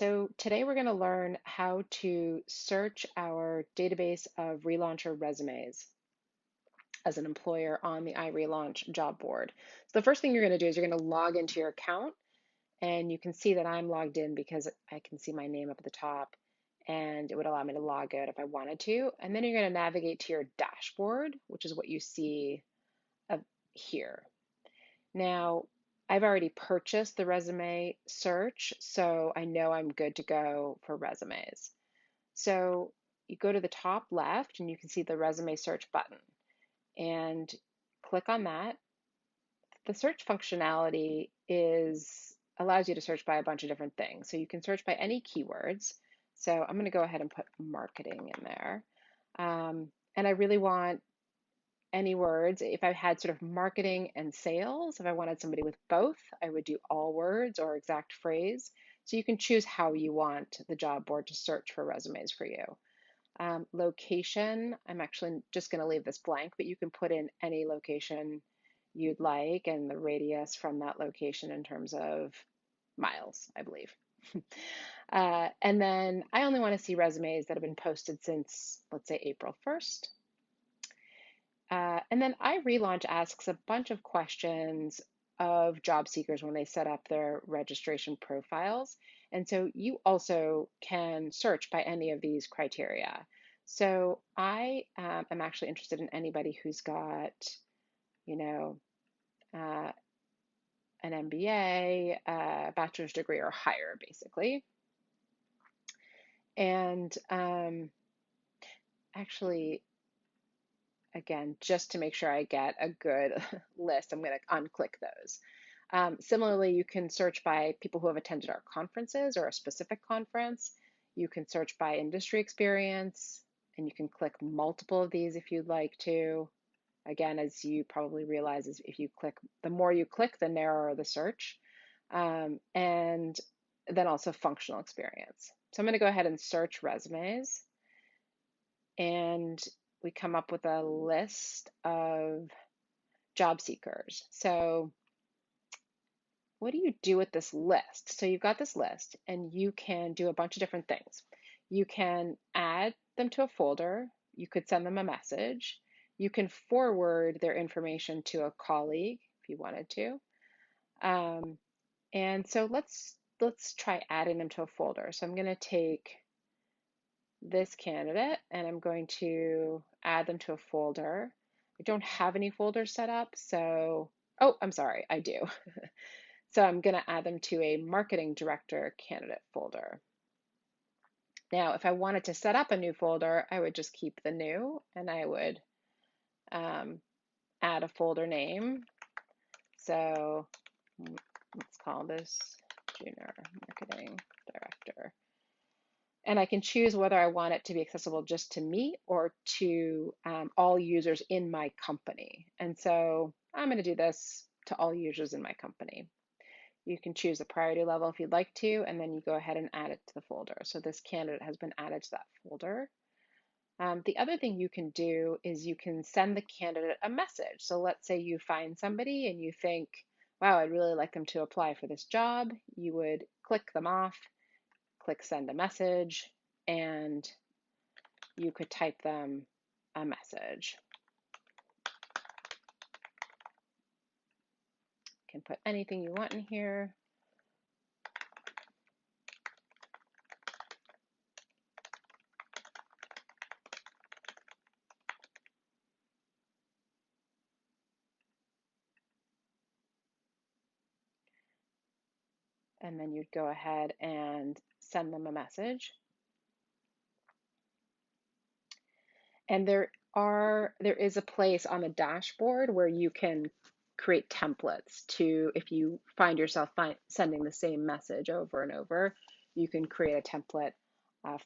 So today we're going to learn how to search our database of relauncher resumes as an employer on the iRelaunch job board. So the first thing you're going to do is you're going to log into your account, and you can see that I'm logged in because I can see my name up at the top, and it would allow me to log out if I wanted to. And then you're going to navigate to your dashboard, which is what you see up here. Now, I've already purchased the resume search, so I know I'm good to go for resumes. So you go to the top left and you can see the resume search button and click on that. The search functionality allows you to search by a bunch of different things. So you can search by any keywords. So I'm going to go ahead and put marketing in there. And I really want any words. If I had sort of marketing and sales, if I wanted somebody with both, I would do all words or exact phrase. So you can choose how you want the job board to search for resumes for you. Location, I'm actually just going to leave this blank, but you can put in any location you'd like and the radius from that location in terms of miles, I believe. And then I only want to see resumes that have been posted since, let's say, April 1st. And then iRelaunch asks a bunch of questions of job seekers when they set up their registration profiles. And so you also can search by any of these criteria. So I am actually interested in anybody who's got, you know, uh, an MBA, a bachelor's degree or higher, basically. And actually, again, just to make sure I get a good list, I'm going to unclick those. Similarly, you can search by people who have attended our conferences or a specific conference. You can search by industry experience, and you can click multiple of these if you'd like to. Again, as you probably realize, is if you click, the more you click, the narrower the search. And then also functional experience. So I'm going to go ahead and search resumes, and we come up with a list of job seekers. So what do you do with this list? So you've got this list and you can do a bunch of different things. You can add them to a folder. You could send them a message. You can forward their information to a colleague if you wanted to. And so let's try adding them to a folder. So I'm going to take this candidate and I'm going to add them to a folder. I don't have any folders set up, so, oh, I'm sorry, I do. So I'm going to add them to a marketing director candidate folder. Now, if I wanted to set up a new folder, I would just keep the new and I would add a folder name. So let's call this Junior Marketing Director. And I can choose whether I want it to be accessible just to me or to all users in my company. And so I'm going to do this to all users in my company. You can choose the priority level if you'd like to, and then you go ahead and add it to the folder. So this candidate has been added to that folder. The other thing you can do is you can send the candidate a message. So let's say you find somebody and you think, wow, I'd really like them to apply for this job. You would click them off, click send a message, and you could type them a message. You can put anything you want in here. And then you'd go ahead and send them a message. And there is a place on the dashboard where you can create templates to, if you find yourself sending the same message over and over, you can create a template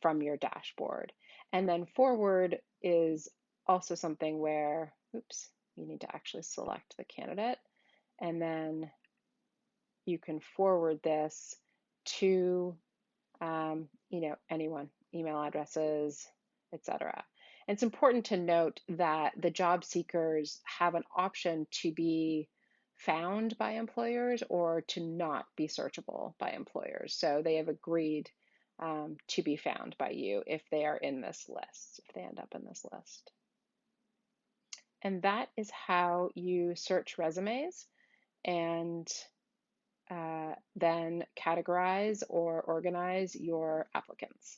from your dashboard. And then forward is also something where, oops, you need to actually select the candidate, and then you can forward this to anyone, email addresses, etc. And it's important to note that the job seekers have an option to be found by employers or to not be searchable by employers. So they have agreed to be found by you if they are in this list, if they end up in this list. And that is how you search resumes and then categorize or organize your applicants.